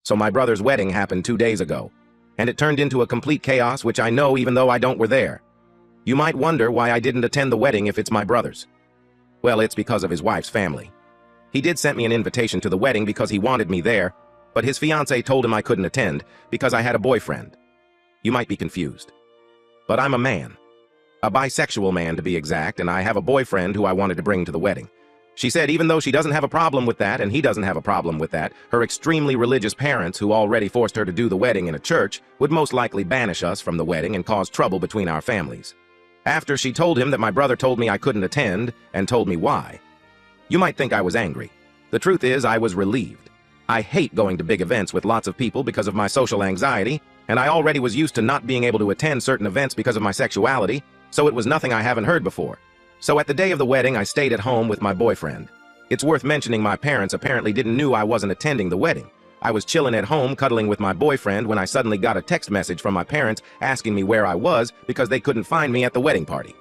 So my brother's wedding happened 2 days ago, and it turned into a complete chaos, which I know even though I don't were there. You might wonder why I didn't attend the wedding if it's my brother's. Well, it's because of his wife's family. He did send me an invitation to the wedding because he wanted me there, but his fiancée told him I couldn't attend because I had a boyfriend. You might be confused. But I'm a man. A bisexual man to be exact, and I have a boyfriend who I wanted to bring to the wedding. She said even though she doesn't have a problem with that and he doesn't have a problem with that, her extremely religious parents, who already forced her to do the wedding in a church, would most likely banish us from the wedding and cause trouble between our families. After she told him that my brother told me I couldn't attend and told me why. You might think I was angry. The truth is I was relieved. I hate going to big events with lots of people because of my social anxiety, and I already was used to not being able to attend certain events because of my sexuality, so it was nothing I haven't heard before. So at the day of the wedding, I stayed at home with my boyfriend. It's worth mentioning my parents apparently didn't know I wasn't attending the wedding. I was chilling at home cuddling with my boyfriend when I suddenly got a text message from my parents asking me where I was because they couldn't find me at the wedding party.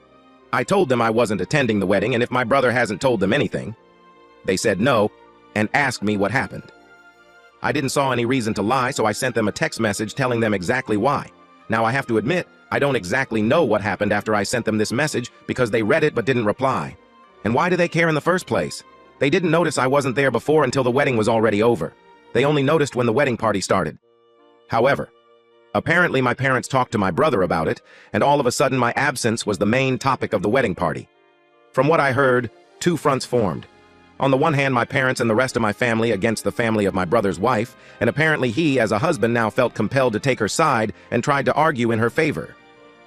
I told them I wasn't attending the wedding and if my brother hasn't told them anything. They said no and asked me what happened. I didn't saw any reason to lie, so I sent them a text message telling them exactly why. Now I have to admit, I don't exactly know what happened after I sent them this message because they read it but didn't reply. And why do they care in the first place? They didn't notice I wasn't there before until the wedding was already over. They only noticed when the wedding party started. However, apparently my parents talked to my brother about it, and all of a sudden my absence was the main topic of the wedding party. From what I heard, two fronts formed. On the one hand, my parents and the rest of my family against the family of my brother's wife, and apparently he, as a husband, now felt compelled to take her side and tried to argue in her favor.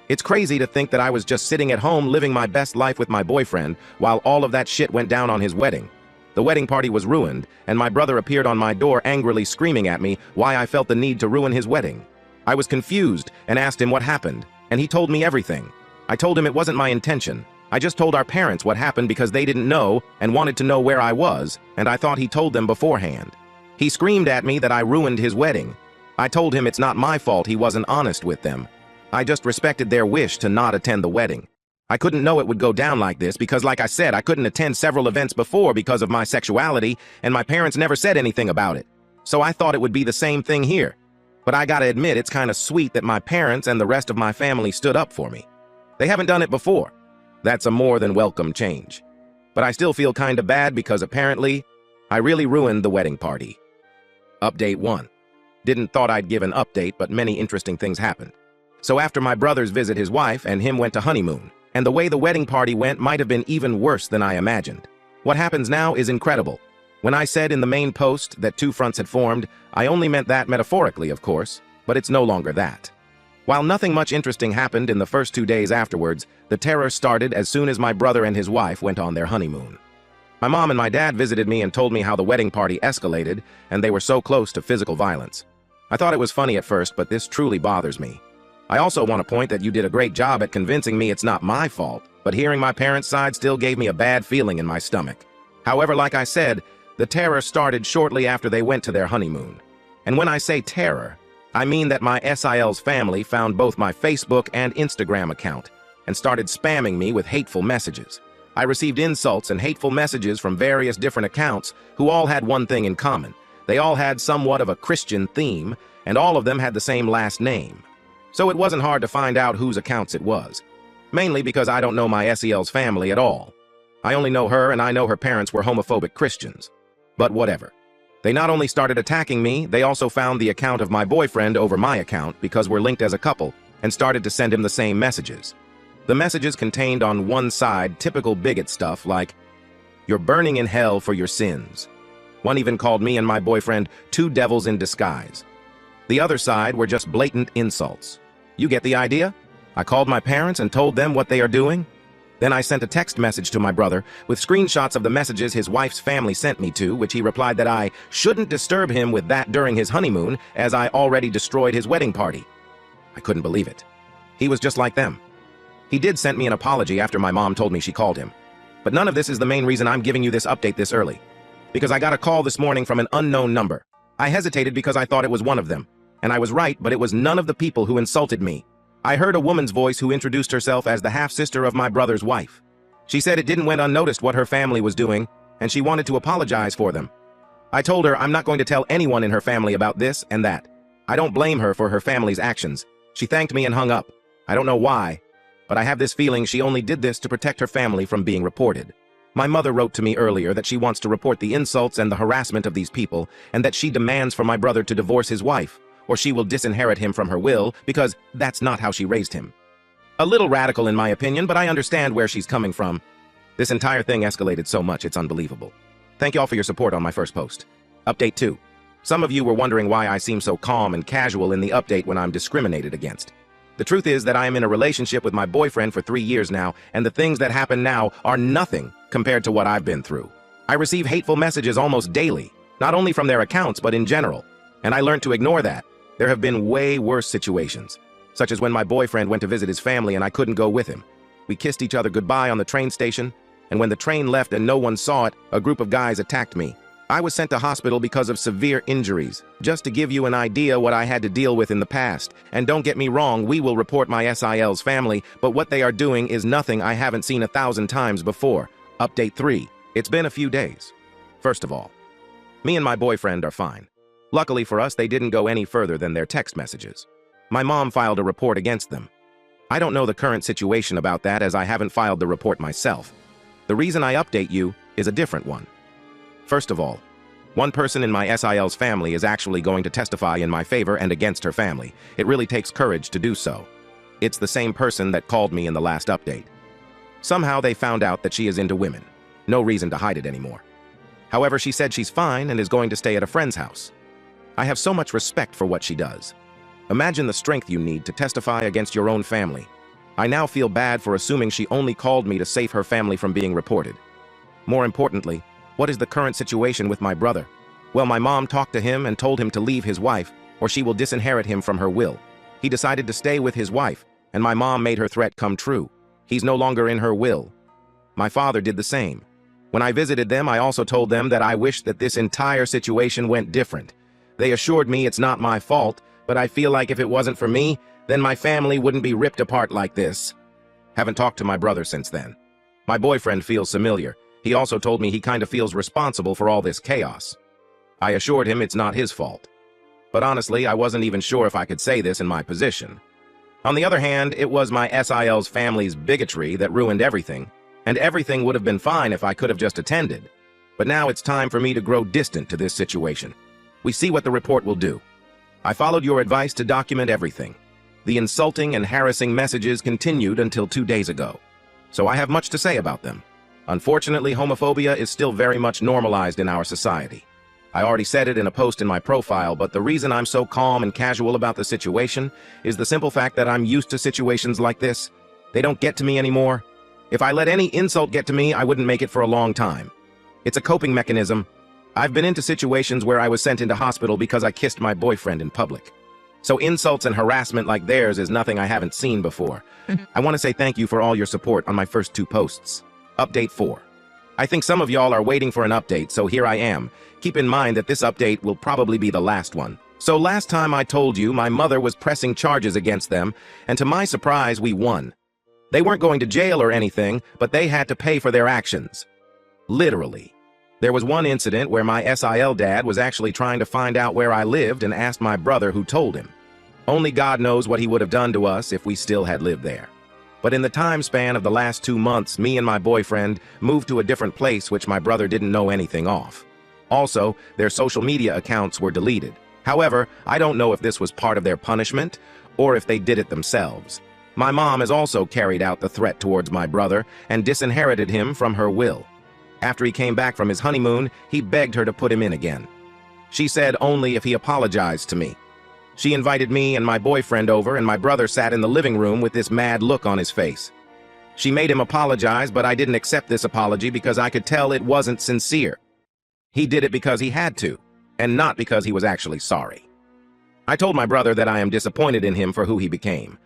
It's crazy to think that I was just sitting at home living my best life with my boyfriend while all of that shit went down on his wedding. The wedding party was ruined, and my brother appeared on my door angrily screaming at me why I felt the need to ruin his wedding. I was confused and asked him what happened, and he told me everything. I told him it wasn't my intention. I just told our parents what happened because they didn't know and wanted to know where I was, and I thought he told them beforehand. He screamed at me that I ruined his wedding. I told him it's not my fault he wasn't honest with them. I just respected their wish to not attend the wedding. I couldn't know it would go down like this because, like I said, I couldn't attend several events before because of my sexuality, and my parents never said anything about it. So I thought it would be the same thing here. But I gotta admit, it's kind of sweet that my parents and the rest of my family stood up for me. They haven't done it before. That's a more than welcome change. But I still feel kinda bad because apparently, I really ruined the wedding party. Update 1. Didn't thought I'd give an update, but many interesting things happened. So after my brother's visit, his wife and him went to honeymoon, and the way the wedding party went might have been even worse than I imagined. What happens now is incredible. When I said in the main post that two fronts had formed, I only meant that metaphorically, of course, but it's no longer that. While nothing much interesting happened in the first 2 days afterwards, the terror started as soon as my brother and his wife went on their honeymoon. My mom and my dad visited me and told me how the wedding party escalated, and they were so close to physical violence. I thought it was funny at first, but this truly bothers me. I also want to point that you did a great job at convincing me it's not my fault, but hearing my parents' side still gave me a bad feeling in my stomach. However, like I said, the terror started shortly after they went to their honeymoon. And when I say terror, I mean that my SIL's family found both my Facebook and Instagram account and started spamming me with hateful messages. I received insults and hateful messages from various different accounts who all had one thing in common. They all had somewhat of a Christian theme, and all of them had the same last name. So it wasn't hard to find out whose accounts it was. Mainly because I don't know my SEL's family at all. I only know her, and I know her parents were homophobic Christians. But whatever. They not only started attacking me, they also found the account of my boyfriend over my account because we're linked as a couple, and started to send him the same messages. The messages contained on one side typical bigot stuff like, "You're burning in hell for your sins." One even called me and my boyfriend two devils in disguise. The other side were just blatant insults. You get the idea? I called my parents and told them what they are doing. Then I sent a text message to my brother with screenshots of the messages his wife's family sent me to, which he replied that I shouldn't disturb him with that during his honeymoon as I already destroyed his wedding party. I couldn't believe it. He was just like them. He did send me an apology after my mom told me she called him. But none of this is the main reason I'm giving you this update this early. Because I got a call this morning from an unknown number. I hesitated because I thought it was one of them. And I was right, but it was none of the people who insulted me. I heard a woman's voice who introduced herself as the half-sister of my brother's wife. She said it didn't went unnoticed what her family was doing, and she wanted to apologize for them. I told her I'm not going to tell anyone in her family about this and that. I don't blame her for her family's actions. She thanked me and hung up. I don't know why, but I have this feeling she only did this to protect her family from being reported. My mother wrote to me earlier that she wants to report the insults and the harassment of these people, and that she demands for my brother to divorce his wife, or she will disinherit him from her will, because that's not how she raised him. A little radical in my opinion, but I understand where she's coming from. This entire thing escalated so much, it's unbelievable. Thank y'all for your support on my first post. Update 2. Some of you were wondering why I seem so calm and casual in the update when I'm discriminated against. The truth is that I am in a relationship with my boyfriend for 3 years now, and the things that happen now are nothing compared to what I've been through. I receive hateful messages almost daily, not only from their accounts, but in general. And I learned to ignore that. There have been way worse situations, such as when my boyfriend went to visit his family and I couldn't go with him. We kissed each other goodbye on the train station, and when the train left and no one saw it, a group of guys attacked me. I was sent to hospital because of severe injuries, just to give you an idea what I had to deal with in the past. And don't get me wrong, we will report my SIL's family, but what they are doing is nothing I haven't seen 1,000 times before. Update 3. It's been a few days. First of all, me and my boyfriend are fine. Luckily for us, they didn't go any further than their text messages. My mom filed a report against them. I don't know the current situation about that as I haven't filed the report myself. The reason I update you is a different one. First of all, one person in my SIL's family is actually going to testify in my favor and against her family. It really takes courage to do so. It's the same person that called me in the last update. Somehow they found out that she is into women. No reason to hide it anymore. However, she said she's fine and is going to stay at a friend's house. I have so much respect for what she does. Imagine the strength you need to testify against your own family. I now feel bad for assuming she only called me to save her family from being reported. More importantly, what is the current situation with my brother? Well, my mom talked to him and told him to leave his wife, or she will disinherit him from her will. He decided to stay with his wife, and my mom made her threat come true. He's no longer in her will. My father did the same. When I visited them, I also told them that I wish that this entire situation went different. They assured me it's not my fault, but I feel like if it wasn't for me, then my family wouldn't be ripped apart like this. Haven't talked to my brother since then. My boyfriend feels familiar. He also told me he kind of feels responsible for all this chaos. I assured him it's not his fault. But honestly, I wasn't even sure if I could say this in my position. On the other hand, it was my SIL's family's bigotry that ruined everything, and everything would have been fine if I could have just attended. But now it's time for me to grow distant to this situation. We see what the report will do. I followed your advice to document everything. The insulting and harassing messages continued until 2 days ago, so I have much to say about them. Unfortunately, homophobia is still very much normalized in our society. I already said it in a post in my profile, but the reason I'm so calm and casual about the situation is the simple fact that I'm used to situations like this. They don't get to me anymore. If I let any insult get to me, I wouldn't make it for a long time. It's a coping mechanism. I've been into situations where I was sent into hospital because I kissed my boyfriend in public. So insults and harassment like theirs is nothing I haven't seen before. I want to say thank you for all your support on my first 2 posts. Update 4. I think some of y'all are waiting for an update, so here I am. Keep in mind that this update will probably be the last one. So last time I told you my mother was pressing charges against them, and to my surprise, we won. They weren't going to jail or anything, but they had to pay for their actions. Literally. There was one incident where my SIL dad was actually trying to find out where I lived and asked my brother who told him. Only God knows what he would have done to us if we still had lived there. But in the time span of the last 2 months, me and my boyfriend moved to a different place which my brother didn't know anything of. Also, their social media accounts were deleted. However, I don't know if this was part of their punishment or if they did it themselves. My mom has also carried out the threat towards my brother and disinherited him from her will. After he came back from his honeymoon, he begged her to put him in again. She said only if he apologized to me. She invited me and my boyfriend over, and my brother sat in the living room with this mad look on his face. She made him apologize, but I didn't accept this apology because I could tell it wasn't sincere. He did it because he had to, and not because he was actually sorry. I told my brother that I am disappointed in him for who he became.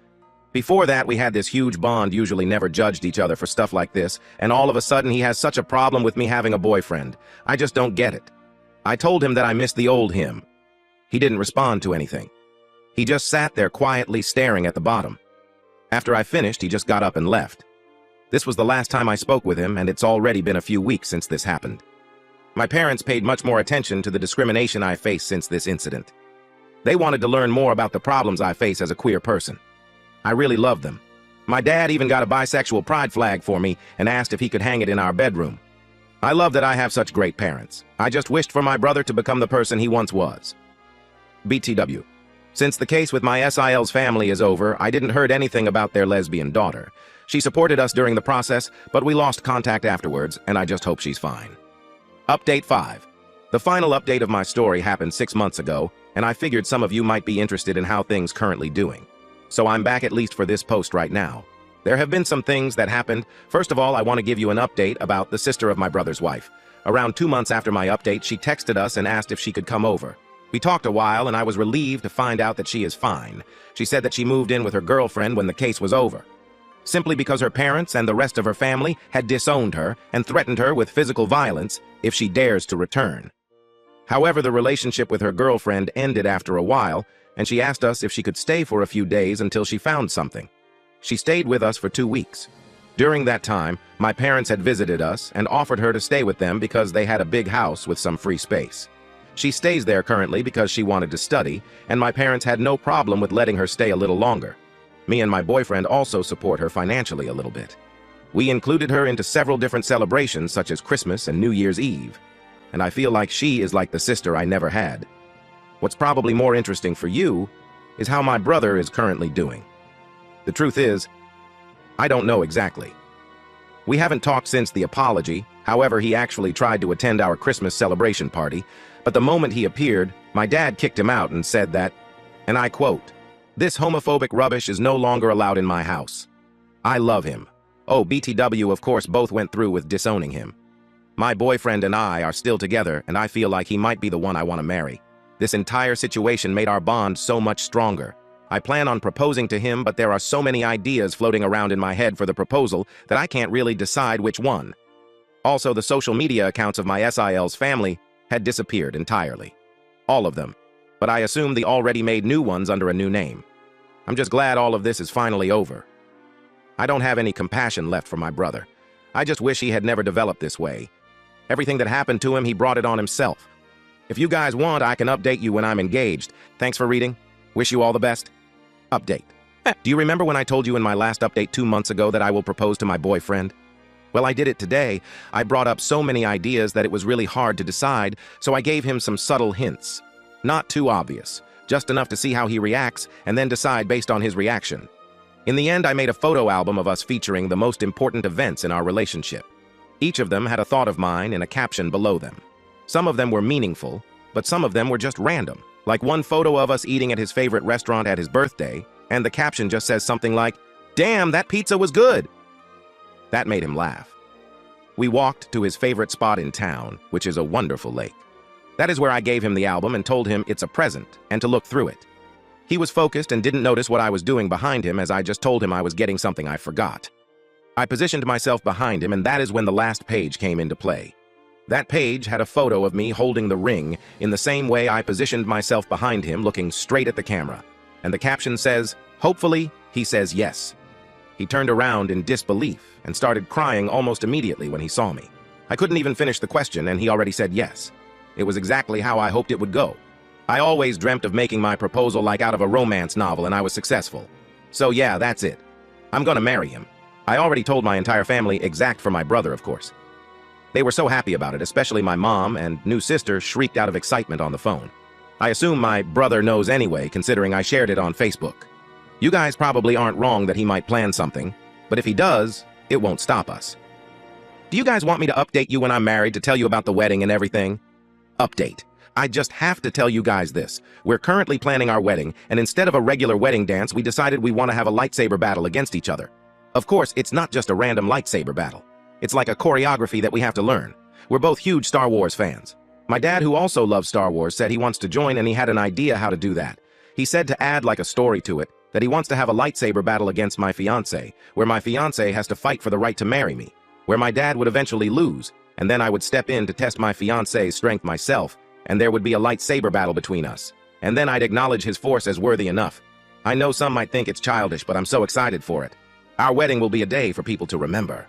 Before that, we had this huge bond, usually never judged each other for stuff like this, and all of a sudden he has such a problem with me having a boyfriend. I just don't get it. I told him that I missed the old him. He didn't respond to anything. He just sat there quietly staring at the bottom. After I finished, he just got up and left. This was the last time I spoke with him, and it's already been a few weeks since this happened. My parents paid much more attention to the discrimination I faced since this incident. They wanted to learn more about the problems I face as a queer person. I really loved them. My dad even got a bisexual pride flag for me and asked if he could hang it in our bedroom. I love that I have such great parents. I just wished for my brother to become the person he once was. BTW. Since the case with my SIL's family is over, I didn't heard anything about their lesbian daughter. She supported us during the process, but we lost contact afterwards, and I just hope she's fine. Update 5. The final update of my story happened 6 months ago, and I figured some of you might be interested in how things currently doing. So I'm back at least for this post right now. There have been some things that happened. First of all, I want to give you an update about the sister of my brother's wife. Around 2 months after my update, she texted us and asked if she could come over. We talked a while, and I was relieved to find out that she is fine. She said that she moved in with her girlfriend when the case was over, simply because her parents and the rest of her family had disowned her and threatened her with physical violence if she dares to return. However, the relationship with her girlfriend ended after a while, and she asked us if she could stay for a few days until she found something. She stayed with us for 2 weeks. During that time, my parents had visited us and offered her to stay with them because they had a big house with some free space. She stays there currently because she wanted to study, and my parents had no problem with letting her stay a little longer. Me and my boyfriend also support her financially a little bit. We included her into several different celebrations such as Christmas and New Year's Eve, and I feel like she is like the sister I never had. What's probably more interesting for you is how my brother is currently doing. The truth is, I don't know exactly. We haven't talked since the apology. However, he actually tried to attend our Christmas celebration party, but the moment he appeared, my dad kicked him out and said that, and I quote, "This homophobic rubbish is no longer allowed in my house. I love him." Oh, BTW of course both went through with disowning him. My boyfriend and I are still together, and I feel like he might be the one I want to marry. This entire situation made our bond so much stronger. I plan on proposing to him, but there are so many ideas floating around in my head for the proposal that I can't really decide which one. Also, the social media accounts of my SIL's family had disappeared entirely. All of them. But I assume they already made new ones under a new name. I'm just glad all of this is finally over. I don't have any compassion left for my brother. I just wish he had never developed this way. Everything that happened to him, he brought it on himself. If you guys want, I can update you when I'm engaged. Thanks for reading. Wish you all the best. Update. Do you remember when I told you in my last update 2 months ago that I will propose to my boyfriend? Well, I did it today. I brought up so many ideas that it was really hard to decide, so I gave him some subtle hints. Not too obvious, just enough to see how he reacts and then decide based on his reaction. In the end, I made a photo album of us featuring the most important events in our relationship. Each of them had a thought of mine and a caption below them. Some of them were meaningful, but some of them were just random. Like one photo of us eating at his favorite restaurant at his birthday, and the caption just says something like, "Damn, that pizza was good!" That made him laugh. We walked to his favorite spot in town, which is a wonderful lake. That is where I gave him the album and told him it's a present and to look through it. He was focused and didn't notice what I was doing behind him, as I just told him I was getting something I forgot. I positioned myself behind him, and that is when the last page came into play. That page had a photo of me holding the ring in the same way I positioned myself behind him, looking straight at the camera. And the caption says, "Hopefully, he says yes." He turned around in disbelief and started crying almost immediately when he saw me. I couldn't even finish the question, and he already said yes. It was exactly how I hoped it would go. I always dreamt of making my proposal like out of a romance novel, and I was successful. So yeah, that's it. I'm gonna marry him. I already told my entire family, except for my brother, of course. They were so happy about it, especially my mom and new sister shrieked out of excitement on the phone. I assume my brother knows anyway, considering I shared it on Facebook. You guys probably aren't wrong that he might plan something, but if he does, it won't stop us. Do you guys want me to update you when I'm married to tell you about the wedding and everything? Update. I just have to tell you guys this. We're currently planning our wedding, and instead of a regular wedding dance, we decided we want to have a lightsaber battle against each other. Of course, it's not just a random lightsaber battle. It's like a choreography that we have to learn. We're both huge Star Wars fans. My dad, who also loves Star Wars, said he wants to join, and he had an idea how to do that. He said to add like a story to it, that he wants to have a lightsaber battle against my fiancé, where my fiancé has to fight for the right to marry me, where my dad would eventually lose, and then I would step in to test my fiancé's strength myself, and there would be a lightsaber battle between us. And then I'd acknowledge his force as worthy enough. I know some might think it's childish, but I'm so excited for it. Our wedding will be a day for people to remember.